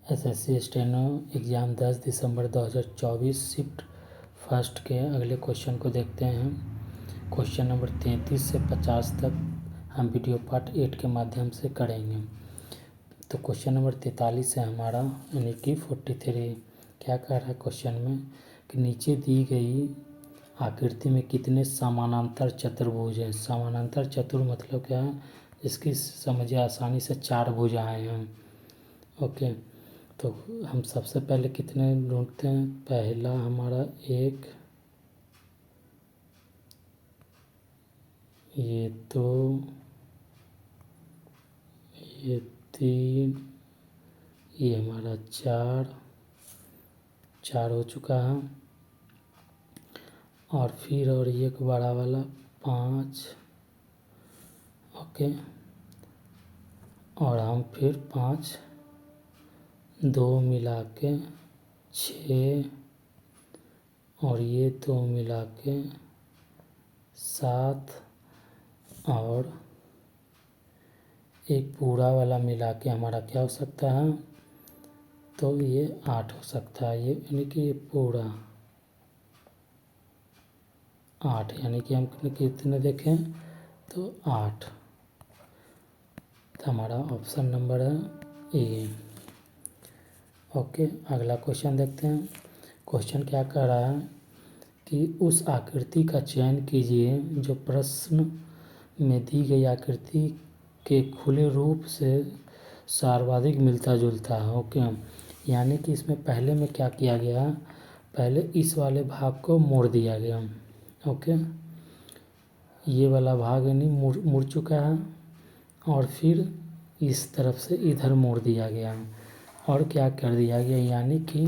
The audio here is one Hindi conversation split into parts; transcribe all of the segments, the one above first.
एसएससी स्टेनो एग्ज़ाम 10 दिसंबर 2024 शिफ्ट फर्स्ट के अगले क्वेश्चन को देखते हैं। क्वेश्चन नंबर 33 से 50 तक हम वीडियो पार्ट 8 के माध्यम से करेंगे। तो क्वेश्चन नंबर 43 है हमारा, यानी कि 43। क्या कह रहा है क्वेश्चन में कि नीचे दी गई आकृति में कितने समानांतर चतुर्भुज हैं। समानांतर चतुर मतलब क्या है, इसकी समझिए आसानी से 4 भुजाएँ हैं। ओके, तो हम सबसे पहले कितने ढूंढते हैं। पहला हमारा 1, ये 2, ये 3, ये हमारा 4 हो चुका है। और फिर और एक बड़ा वाला 5। ओके, और हम फिर 5 2 मिला के 6, और ये 2 मिला के 7, और एक पूरा वाला मिला के हमारा क्या हो सकता है, तो ये 8 हो सकता है। ये यानी कि ये पूरा 8, यानी कि हम कितने देखें तो 8। तो हमारा ऑप्शन नंबर है ए। ओके, अगला क्वेश्चन देखते हैं। क्वेश्चन क्या कह रहा है कि उस आकृति का चयन कीजिए जो प्रश्न में दी गई आकृति के खुले रूप से सर्वाधिक मिलता जुलता है। ओके, यानी कि इसमें पहले में क्या किया गया, पहले इस वाले भाग को मोड़ दिया गया। ओके, ये वाला भाग यानी मुड़ चुका है, और फिर इस तरफ से इधर मोड़ दिया गया, और क्या कर दिया गया, यानी कि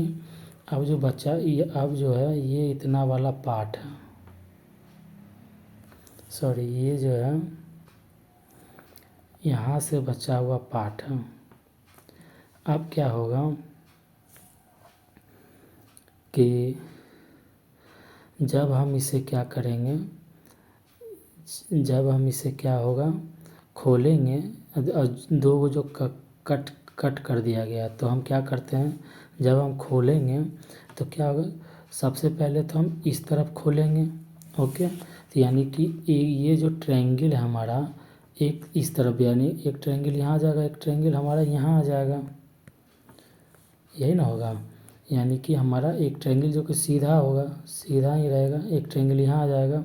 अब जो बच्चा ये अब जो है ये इतना वाला पार्ट है, सॉरी ये जो है यहाँ से बचा हुआ पार्ट है। अब क्या होगा कि जब हम इसे क्या करेंगे, जब हम इसे क्या होगा खोलेंगे, दो को जो कट कर दिया गया, तो हम क्या करते हैं, जब हम खोलेंगे तो क्या होगा, सबसे पहले तो हम इस तरफ खोलेंगे। ओके, तो यानी कि ये जो ट्रायंगल है हमारा, एक इस तरफ, यानी एक ट्रायंगल यहाँ आ जाएगा, एक ट्रायंगल हमारा यहाँ आ जाएगा, यही ना होगा। यानी कि हमारा एक ट्रायंगल जो कि सीधा होगा, सीधा ही रहेगा, एक ट्रायंगल यहाँ आ जाएगा।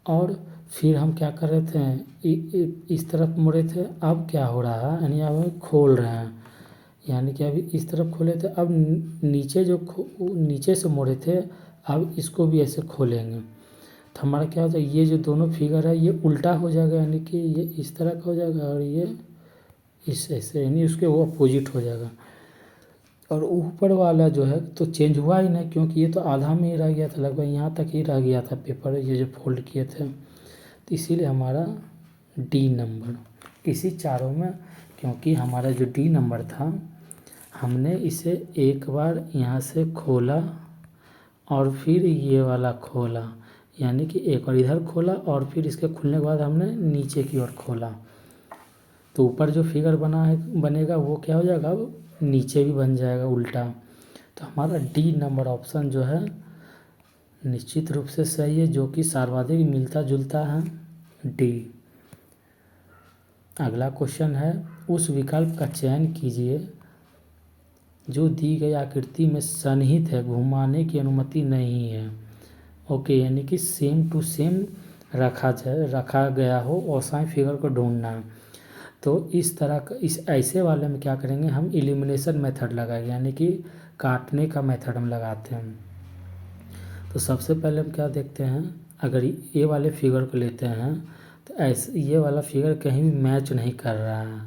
और फिर हम क्या कर रहे थे, इस तरफ मुड़े थे, अब क्या हो रहा है, यानी अब हम खोल रहे हैं, यानी कि अभी इस तरफ खोले थे, अब नीचे जो नीचे से मुड़े थे, अब इसको भी ऐसे खोलेंगे, तो हमारा क्या हो जाएगा, ये जो दोनों फिगर है ये उल्टा हो जाएगा, यानी कि ये इस तरह का हो जाएगा, और ये इस ऐसे, यानी उसके वो अपोजिट हो जाएगा। और ऊपर वाला जो है तो चेंज हुआ ही नहीं, क्योंकि ये तो आधा में ही रह गया था, लगभग यहाँ तक ही रह गया था पेपर, ये जो फोल्ड किए थे, तो इसीलिए हमारा डी नंबर इसी चारों में, क्योंकि हमारा जो डी नंबर था हमने इसे एक बार यहाँ से खोला और फिर ये वाला खोला, यानी कि एक बार इधर खोला और फिर इसके खुलने के बाद हमने नीचे की ओर खोला, तो ऊपर जो फिगर बनेगा वो क्या हो जाएगा, अब नीचे भी बन जाएगा उल्टा। तो हमारा डी नंबर ऑप्शन जो है निश्चित रूप से सही है, जो कि सर्वाधिक मिलता जुलता है, डी। अगला क्वेश्चन है, उस विकल्प का चयन कीजिए जो दी गई आकृति में सन्निहित है, घुमाने की अनुमति नहीं है। ओके, यानी कि सेम टू सेम रखा गया हो, वैसा ही फिगर को ढूंढना है। तो इस तरह का, इस ऐसे वाले में क्या करेंगे, हम एलिमिनेशन मेथड लगाएंगे, यानी कि काटने का मेथड हम लगाते हैं। तो सबसे पहले हम क्या देखते हैं, अगर ये वाले फिगर को लेते हैं तो ऐसे ये वाला फिगर कहीं भी मैच नहीं कर रहा है।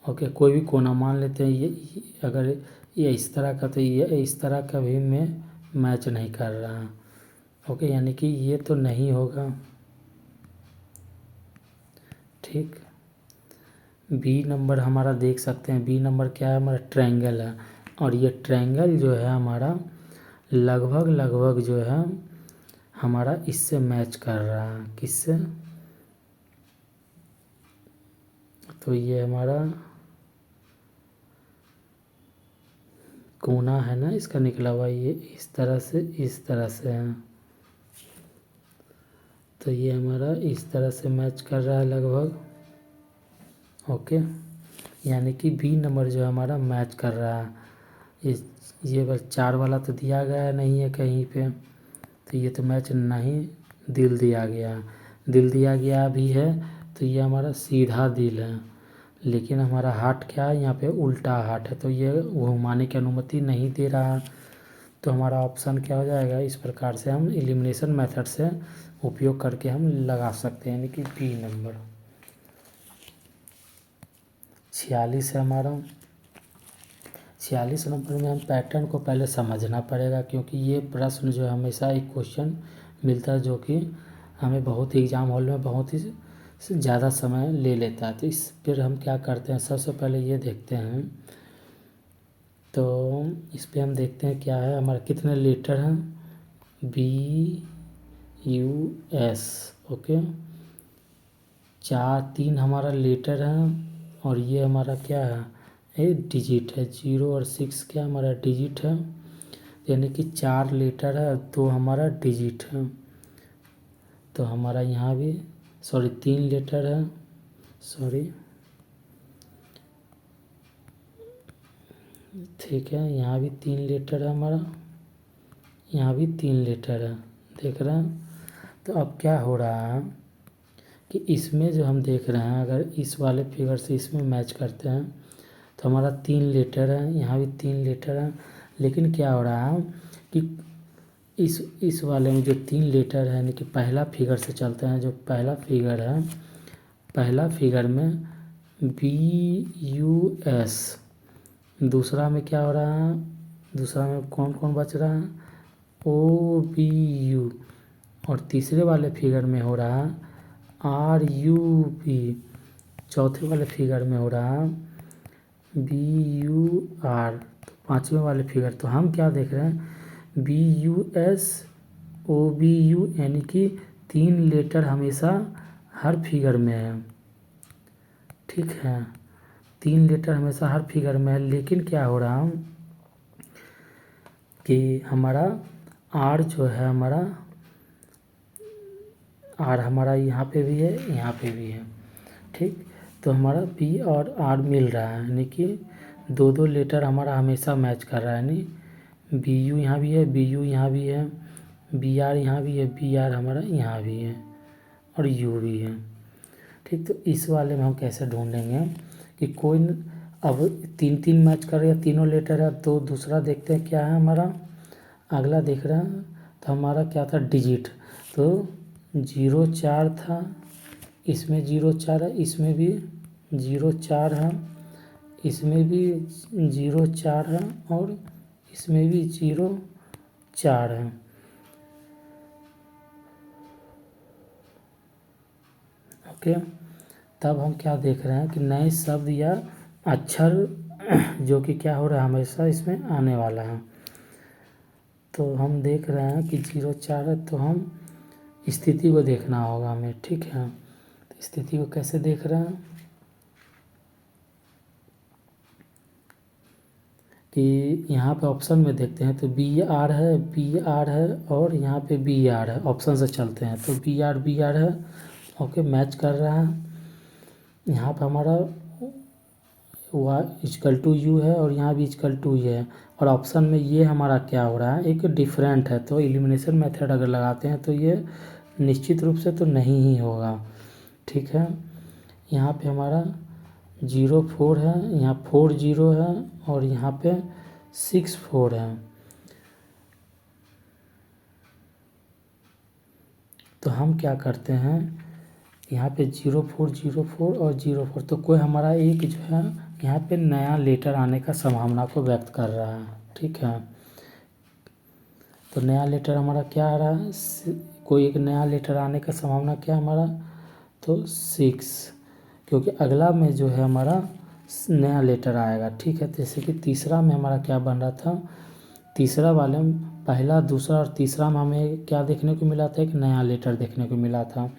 ओके, कोई भी कोना मान लेते हैं, ये अगर ये इस तरह का, तो ये इस तरह का भी में मैच नहीं कर रहा है। ओके, यानी कि ये तो नहीं होगा। ठीक, बी नंबर हमारा देख सकते हैं, बी नंबर क्या है, हमारा ट्रायंगल है, और ये ट्रायंगल जो है हमारा लगभग जो है हमारा इससे मैच कर रहा है, किससे, तो ये हमारा कोना है ना इसका निकला हुआ, ये इस तरह से है। तो ये हमारा इस तरह से मैच कर रहा है लगभग। ओके, यानी कि बी नंबर जो हमारा मैच कर रहा है। ये बस 4 वाला तो दिया गया नहीं है कहीं पे, तो ये तो मैच नहीं। दिल दिया गया भी है, तो ये हमारा सीधा दिल है, लेकिन हमारा हार्ट क्या है, यहाँ पे उल्टा हार्ट है, तो ये घुमाने की अनुमति नहीं दे रहा। तो हमारा ऑप्शन क्या हो जाएगा, इस प्रकार से हम एलिमिनेशन मेथड से उपयोग करके हम लगा सकते हैं, यानी कि बी नंबर। 46 है हमारा। 46 नंबर में हम पैटर्न को पहले समझना पड़ेगा, क्योंकि ये प्रश्न जो है हमेशा एक क्वेश्चन मिलता है जो कि हमें बहुत ही एग्जाम हॉल में बहुत ही ज़्यादा समय ले लेता है। तो इस पर हम क्या करते हैं, सबसे पहले ये देखते हैं। तो इस पर हम देखते हैं क्या है हमारा, कितने लेटर हैं, BUS। ओके, 3 हमारा लेटर है, और ये हमारा क्या है, ये डिजिट है। 0 और 6 क्या हमारा डिजिट है, यानी कि 4 लेटर है, 2 हमारा डिजिट है। तो हमारा यहाँ भी 3 लेटर है, ठीक है, यहाँ भी 3 लेटर है हमारा, यहाँ भी 3 लेटर है, देख रहे हैं। तो अब क्या हो रहा है कि इसमें जो हम देख रहे हैं, अगर इस वाले फिगर से इसमें मैच करते हैं तो हमारा 3 लेटर है, यहाँ भी 3 लेटर है, लेकिन क्या हो रहा है कि इस वाले में जो 3 लेटर है, यानी कि पहला फिगर से चलते हैं, जो पहला फिगर है, पहला फिगर में BUS, दूसरा में क्या हो रहा है, दूसरा में कौन कौन बच रहा है, OBU, और तीसरे वाले फिगर में हो रहा है RUB, चौथे वाले फिगर में हो रहा है BUR, तो पाँचवें वाले फिगर। तो हम क्या देख रहे हैं, BUS OBU, यानी कि 3 लेटर हमेशा हर फिगर में है, ठीक है, 3 लेटर हमेशा हर फिगर में है। लेकिन क्या हो रहा है कि हमारा R जो है, हमारा R हमारा यहाँ पे भी है, यहाँ पे भी है, ठीक। तो हमारा B और R मिल रहा है, यानी कि 2 लेटर हमारा हमेशा मैच कर रहा है, यानी BU यहाँ भी है, BU यहाँ भी है, BR यहाँ भी है, BR हमारा यहाँ भी है, और U भी है, ठीक। तो इस वाले में हम कैसे ढूंढेंगे कि कोई अब 3 मैच कर रहे हैं, तीनों लेटर है। तो दूसरा देखते हैं क्या है हमारा, अगला देख रहे हैं, तो हमारा क्या था, डिजिट। तो 0 4 था, इसमें 0 4 है, इसमें भी 0 4 है, इसमें भी 0 4 है, और इसमें भी 0 4 है। ओके, तब हम क्या देख रहे हैं कि नए शब्द या अक्षर जो कि क्या हो रहा है, हमेशा इसमें आने वाला है। तो हम देख रहे हैं कि 0 4 है, तो हम स्थिति को देखना होगा हमें, ठीक है। तो स्थिति को कैसे देख रहे हैं कि यहाँ पे ऑप्शन में देखते हैं, तो BR है, और यहाँ पे BR है, ऑप्शन से चलते हैं। तो BR है, ओके, मैच कर रहा है। यहाँ पे हमारा Y=U है, और यहाँ भी U है, और ऑप्शन में ये हमारा क्या हो रहा है, एक डिफरेंट है। तो एलिमिनेशन मेथड अगर लगाते हैं तो ये निश्चित रूप से तो नहीं ही होगा, ठीक है। यहाँ पे हमारा 0 4 है, यहाँ 4 0 है, और यहाँ पे 6 4 है। तो हम क्या करते हैं, यहाँ पे 0 4 0 4 और 0 4, तो कोई हमारा एक जो है यहाँ पे नया लेटर आने का संभावना को व्यक्त कर रहा है, ठीक है। तो नया लेटर हमारा क्या आ रहा है, कोई एक नया लेटर आने का संभावना क्या हमारा, तो 6, क्योंकि अगला में जो है हमारा नया लेटर आएगा, ठीक है। जैसे कि तीसरा में हमारा क्या बन रहा था, तीसरा वाले में पहला, दूसरा और तीसरा में हमें क्या देखने को मिला था, एक नया लेटर देखने को मिला था।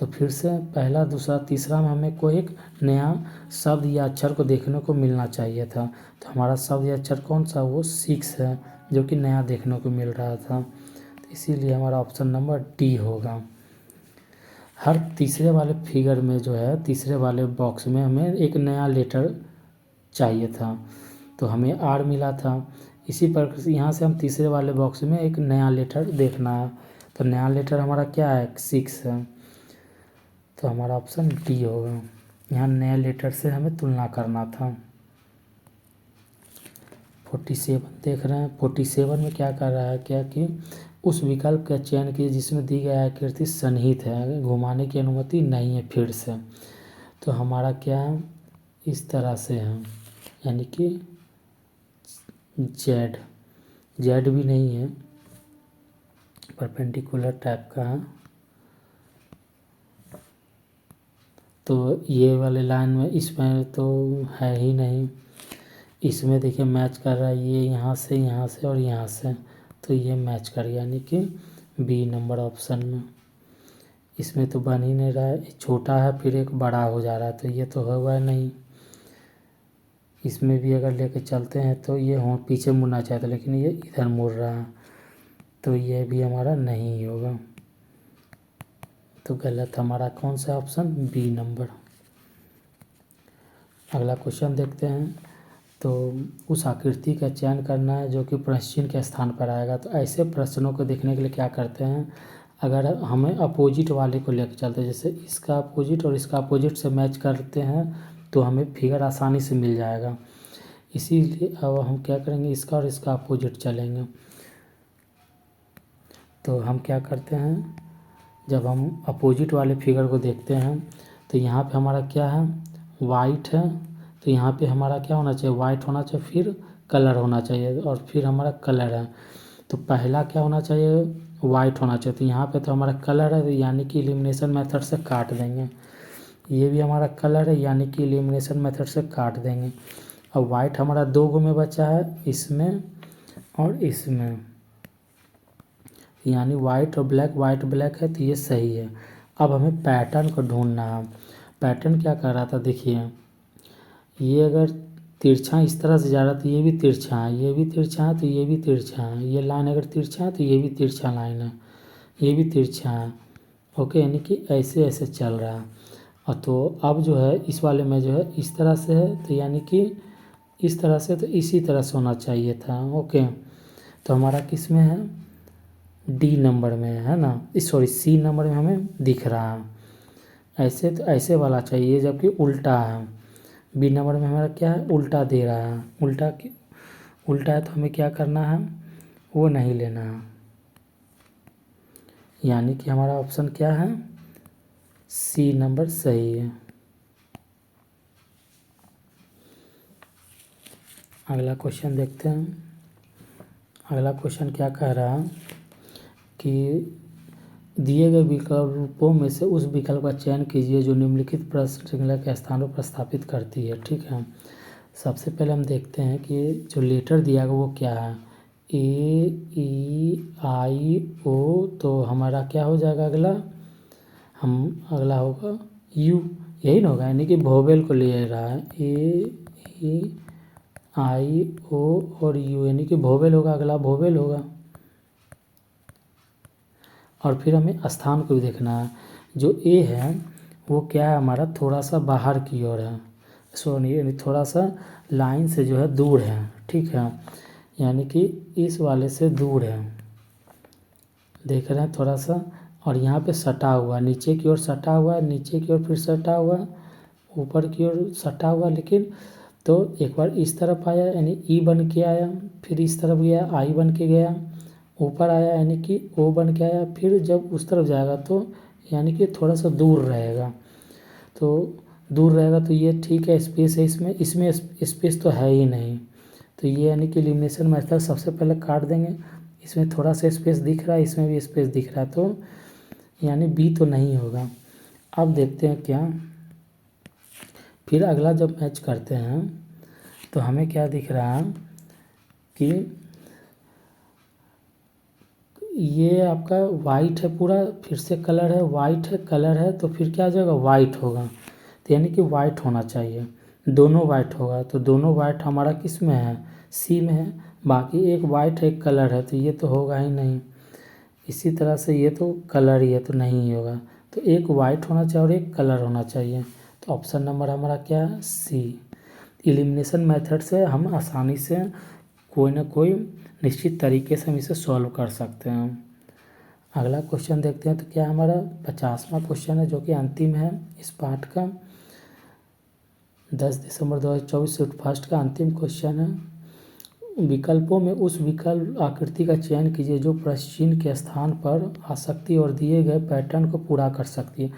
तो फिर से पहला दूसरा तीसरा में हमें कोई एक नया शब्द या अक्षर को देखने को मिलना चाहिए था। तो हमारा शब्द या अक्षर कौन सा, वो 6 है, जो कि नया देखने को मिल रहा था। तो इसीलिए हमारा ऑप्शन नंबर डी होगा। हर तीसरे वाले फिगर में जो है, तीसरे वाले बॉक्स में हमें एक नया लेटर चाहिए था, तो हमें आर मिला था। इसी प्रकार से यहाँ से हम तीसरे वाले बॉक्स में एक नया लेटर देखना है, तो नया लेटर हमारा क्या है, 6 है। तो हमारा ऑप्शन डी होगा। यहाँ नए लेटर से हमें तुलना करना था। 47 देख रहे हैं। 47 में क्या कर रहा है, क्या कि उस विकल्प का चयन कीजिए जिसमें दी गई आकृति सन्निहित है, घुमाने की अनुमति नहीं है फिर से। तो हमारा क्या है, इस तरह से है, यानी कि जेड भी नहीं है, परपेंडिकुलर टाइप का है। तो ये वाले लाइन में इसमें तो है ही नहीं, इसमें देखिए मैच कर रहा है, ये यहाँ से और यहाँ से, तो ये मैच कर गया, यानी कि बी नंबर ऑप्शन में। इसमें तो बन ही नहीं रहा है, छोटा है फिर एक बड़ा हो जा रहा है, तो ये तो होगा नहीं। इसमें भी अगर लेके चलते हैं तो ये हो पीछे मुड़ना चाहिए था, लेकिन ये इधर मुड़ रहा है, तो ये भी हमारा नहीं होगा। तो गलत हमारा कौन सा ऑप्शन, बी नंबर। अगला क्वेश्चन देखते हैं। तो उस आकृति का चयन करना है जो कि प्रश्न के स्थान पर आएगा। तो ऐसे प्रश्नों को देखने के लिए क्या करते हैं, अगर हमें अपोजिट वाले को लेकर चलते हैं, जैसे इसका अपोजिट और इसका अपोजिट से मैच करते हैं, तो हमें फिगर आसानी से मिल जाएगा। इसीलिए अब हम क्या करेंगे, इसका और इसका अपोजिट चलेंगे। तो हम क्या करते हैं, जब हम अपोजिट वाले फिगर को देखते हैं, तो यहाँ पे हमारा क्या है, वाइट है, तो यहाँ पे हमारा क्या होना चाहिए, वाइट होना चाहिए, फिर कलर होना चाहिए, और फिर हमारा कलर है। तो पहला क्या होना चाहिए, वाइट होना चाहिए, तो यहाँ पे तो हमारा कलर है, यानी कि एलिमिनेशन मेथड से काट देंगे। ये भी हमारा कलर है, यानी कि एलिमिनेशन मेथड से काट देंगे। अब वाइट हमारा 2 गो में बचा है, इसमें और इसमें, यानी वाइट और वाइट ब्लैक है, तो ये सही है। अब हमें पैटर्न को ढूंढना है। पैटर्न क्या कर रहा था, देखिए ये अगर तिरछा इस तरह से जा रहा है, तो ये भी तिरछा है, ये भी तिरछा है, तो ये भी तिरछा है, ये लाइन अगर तिरछा है तो ये भी तिरछा लाइन है, ये भी तिरछा है। ओके, यानी कि ऐसे ऐसे चल रहा है। और तो अब जो है इस वाले में जो है इस तरह से है, तो यानी कि इस तरह से, तो इसी तरह से होना चाहिए था। ओके, तो हमारा किस में है, डी नंबर में है ना, सॉरी सी नंबर में हमें दिख रहा है। ऐसे तो ऐसे वाला चाहिए, जबकि उल्टा है। बी नंबर में हमारा क्या है, उल्टा दे रहा है, उल्टा है, तो हमें क्या करना है, वो नहीं लेना है। यानी कि हमारा ऑप्शन क्या है, सी नंबर सही है। अगला क्वेश्चन देखते हैं। अगला क्वेश्चन क्या कह रहा है कि दिए गए विकल्पों में से उस विकल्प का चयन कीजिए जो निम्नलिखित प्रश्न श्रृंखला के स्थानों पर स्थापित करती है। ठीक है, सबसे पहले हम देखते हैं कि जो लेटर दिया गया वो क्या है, A, E, I, O। तो हमारा क्या हो जाएगा अगला, अगला होगा U, यही ना होगा, यानी कि वोवेल को ले रहा है, A, E, I, O और U, यानी कि वोवेल होगा, अगला वोवेल होगा। और फिर हमें स्थान को भी देखना है। जो ए है वो क्या है, हमारा थोड़ा सा बाहर की ओर है, सॉरी यानी थोड़ा सा लाइन से जो है दूर है। ठीक है, यानी कि इस वाले से दूर है, देख रहे हैं थोड़ा सा। और यहाँ पे सटा हुआ, नीचे की ओर सटा हुआ, नीचे की ओर फिर सटा हुआ, ऊपर की ओर सटा हुआ। लेकिन तो एक बार इस तरफ आया यानी ई बन के आया, फिर इस तरफ गया आई बन के गया, ऊपर आया यानी कि ओ बन के आया, फिर जब उस तरफ जाएगा तो यानी कि थोड़ा सा दूर रहेगा। तो दूर रहेगा तो ये ठीक है, स्पेस है इसमें स्पेस तो है ही नहीं, तो ये यानी कि एलिमिनेशन मेथड सबसे पहले काट देंगे। इसमें थोड़ा सा स्पेस दिख रहा है, इसमें भी स्पेस दिख रहा है, तो यानी बी तो नहीं होगा। अब देखते हैं क्या, फिर अगला जब मैच करते हैं तो हमें क्या दिख रहा है कि ये आपका वाइट है पूरा, फिर से कलर है वाइट है, कलर है तो फिर क्या आ जाएगा वाइट होगा, तो यानी कि वाइट होना चाहिए, दोनों वाइट होगा। तो दोनों वाइट हमारा किस में है, सी में है। बाकी एक वाइट है एक कलर है, तो ये तो होगा ही नहीं। इसी तरह से ये तो कलर ही है तो नहीं होगा, तो एक वाइट होना चाहिए और एक कलर होना चाहिए। तो ऑप्शन नंबर हमारा क्या है, सी। एलिमिनेशन मेथड से हम आसानी से कोई ना कोई निश्चित तरीके से हम इसे सॉल्व कर सकते हैं। अगला क्वेश्चन देखते हैं, तो क्या हमारा 50वां क्वेश्चन है जो कि अंतिम है इस पार्ट का। 10 दिसंबर 2024 शिफ्ट फर्स्ट का अंतिम क्वेश्चन है। विकल्पों में उस विकल्प आकृति का चयन कीजिए जो प्रश्न के स्थान पर आ सकती है और दिए गए पैटर्न को पूरा कर सकती है।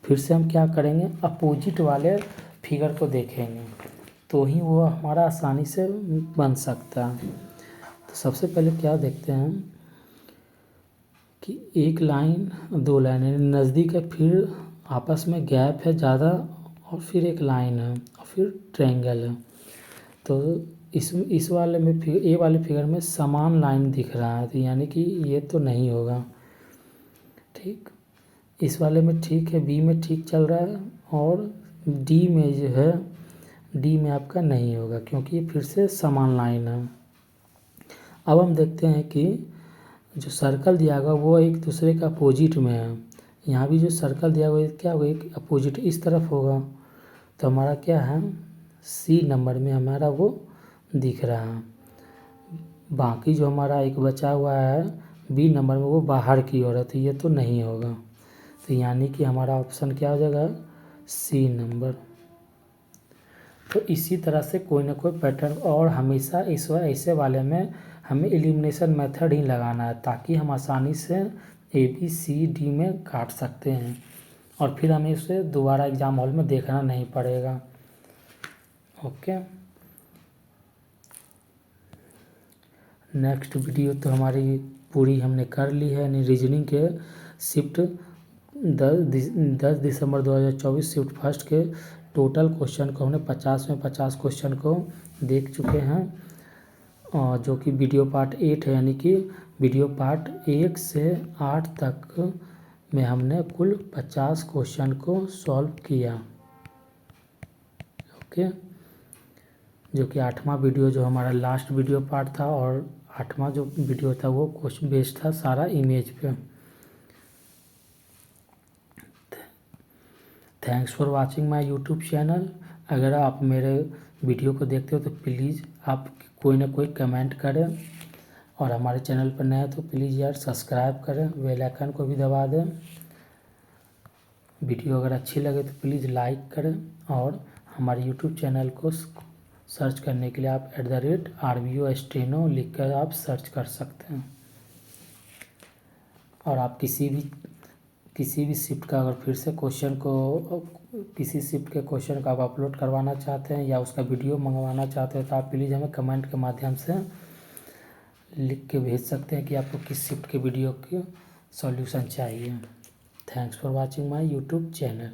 फिर से हम क्या करेंगे, अपोजिट वाले फिगर को देखेंगे तो ही वो हमारा आसानी से बन सकता है। तो सबसे पहले क्या देखते हैं कि एक लाइन दो लाइन है, नज़दीक है, फिर आपस में गैप है ज़्यादा, और फिर एक लाइन है और फिर ट्रायंगल है। तो इस वाले में फिर ए वाले फिगर में समान लाइन दिख रहा है, तो यानी कि ये तो नहीं होगा। ठीक, इस वाले में ठीक है, बी में ठीक चल रहा है, और डी में जो है, डी में आपका नहीं होगा क्योंकि फिर से समान लाइन है। अब हम देखते हैं कि जो सर्कल दिया हुआ वो एक दूसरे का अपोजिट में है। यहाँ भी जो सर्कल दिया हुआ है क्या होगा, एक अपोजिट इस तरफ होगा, तो हमारा क्या है, सी नंबर में हमारा वो दिख रहा है। बाकी जो हमारा एक बचा हुआ है बी नंबर में वो बाहर की ओर है, तो ये तो नहीं होगा। तो यानी कि हमारा ऑप्शन क्या हो जाएगा, सी नंबर। तो इसी तरह से कोई ना कोई पैटर्न, और हमेशा इस ऐसे वाले में हमें एलिमिनेशन मेथड ही लगाना है ताकि हम आसानी से ए बी सी डी में काट सकते हैं, और फिर हमें उसे दोबारा एग्ज़ाम हॉल में देखना नहीं पड़ेगा। ओके, नेक्स्ट वीडियो तो हमारी पूरी हमने कर ली है, यानी रीजनिंग के शिफ्ट 10 दिसंबर 2024 शिफ्ट फर्स्ट के टोटल क्वेश्चन को हमने 50 में 50 क्वेश्चन को देख चुके हैं, जो कि वीडियो पार्ट 8 है, यानी कि वीडियो पार्ट 1 से 8 तक में हमने कुल 50 क्वेश्चन को सॉल्व किया। ओके, जो कि 8वां वीडियो जो हमारा लास्ट वीडियो पार्ट था, और 8वां जो वीडियो था वो क्वेश्चन बेस्ड था सारा इमेज पे। Thanks for watching my YouTube channel. अगर आप मेरे वीडियो को देखते हो तो प्लीज़ आप कोई ना कोई कमेंट करें, और हमारे चैनल पर नए तो प्लीज़ यार सब्सक्राइब करें, बेल आइकन को भी दबा दें। वीडियो अगर अच्छी लगे तो प्लीज़ लाइक करें, और हमारे यूट्यूब चैनल को सर्च करने के लिए आप @RVO स्टेनो लिख कर आप सर्च कर सकते हैं। और आप किसी भी शिफ्ट का अगर फिर से क्वेश्चन को, किसी शिफ्ट के क्वेश्चन का आप अपलोड करवाना चाहते हैं या उसका वीडियो मंगवाना चाहते हैं तो आप प्लीज़ हमें कमेंट के माध्यम से लिख के भेज सकते हैं कि आपको किस शिफ्ट के वीडियो के सॉल्यूशन चाहिए। Thanks for watching my YouTube channel.